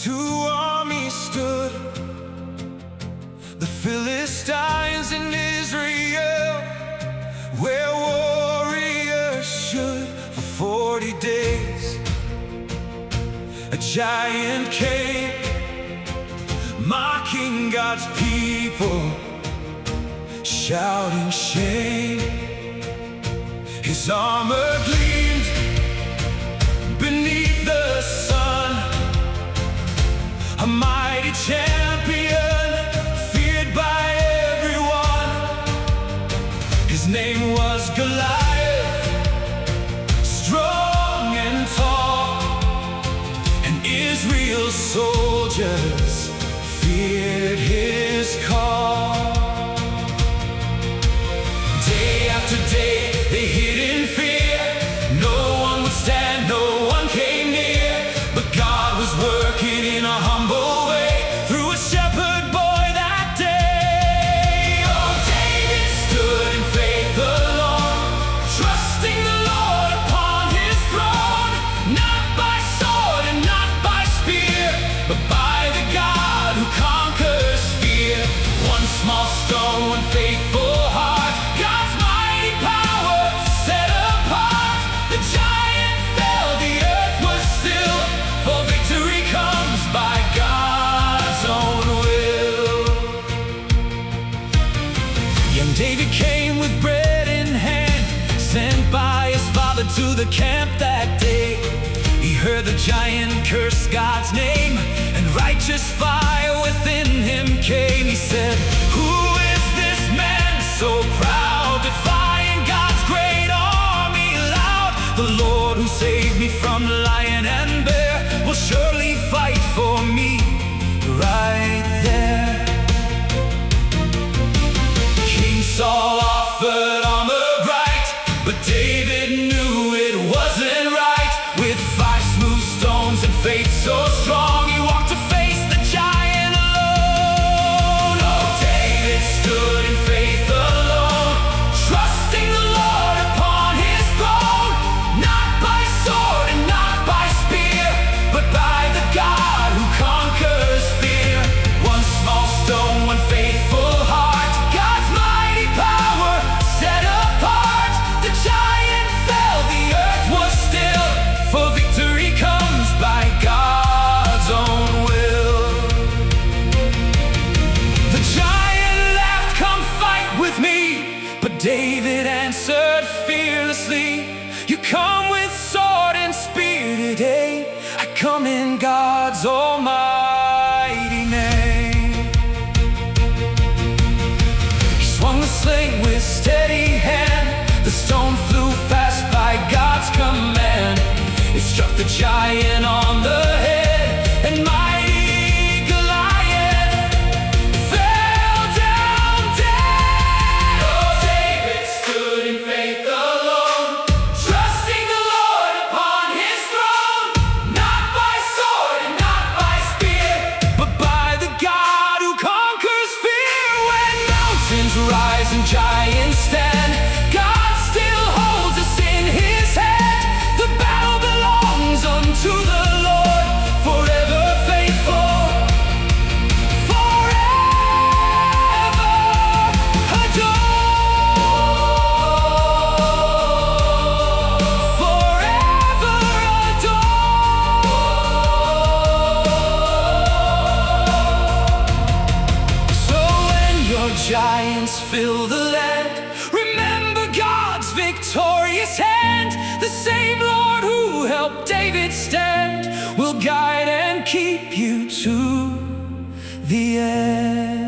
two armies stood, the Philistines and Israel, where warriors should. For 40 days a giant came, mocking God's people, shouting shame. His armor gleamed beneath the sun, a mighty champion, feared by everyone. His name was Goliath, strong and tall, and Israel's soldiers feared his call. Day after day they hid in fear. No one would stand, no one came near. But God was working in a humble way through a shepherd boy that day. Oh, David stood in faith alone, trusting the Lord upon his throne. Not by sword and not by spear, but by the God who conquers fear. One small stone, one faithful heart, God's mighty power set apart. The giant fell, the earth was still, for victory comes by God's own will. Young David came with bread in hand, sent by his father to the camp that day. He heard the giant curse God's name, and righteous fire within him came. He said, "Who is this man so proud, defying God's great army loud? The Lord who saved me from lion and bear will surely fight for me right there." King Saul offered armor bright, but David knew it wasn't right. With 5 smooth stones and faith so strong, he walked to face the giant alone. Oh, David stood in faith alone, trusting the Lord upon his throne. Not by sword and not by spear, but by the God who conquers fear. One small stone, one faithful heart, God's mighty power set apart. The giant fell, the earth was still, for victory comes by God's own will. The giant laughed, "Come fight with me," but David answered fearlessly, "You come with sword and spear today, I come in God's almighty name." He swung the sling with steady hand, the stone flew fast by God's command. It struck the giant on the head, and mighty Goliath fell down dead. Oh, David stood in faith alone, trusting the Lord upon his throne. Not by sword and not by spear, but by the God who conquers fear. When mountains rise and giants stand, God still holds us in his hand. The battle belongs unto the Lord, forever faithful, forever adored, forever adored. So when your giants fill the land, remember God's victorious hand. The same Lord who helped David stand will guide and keep you to the end.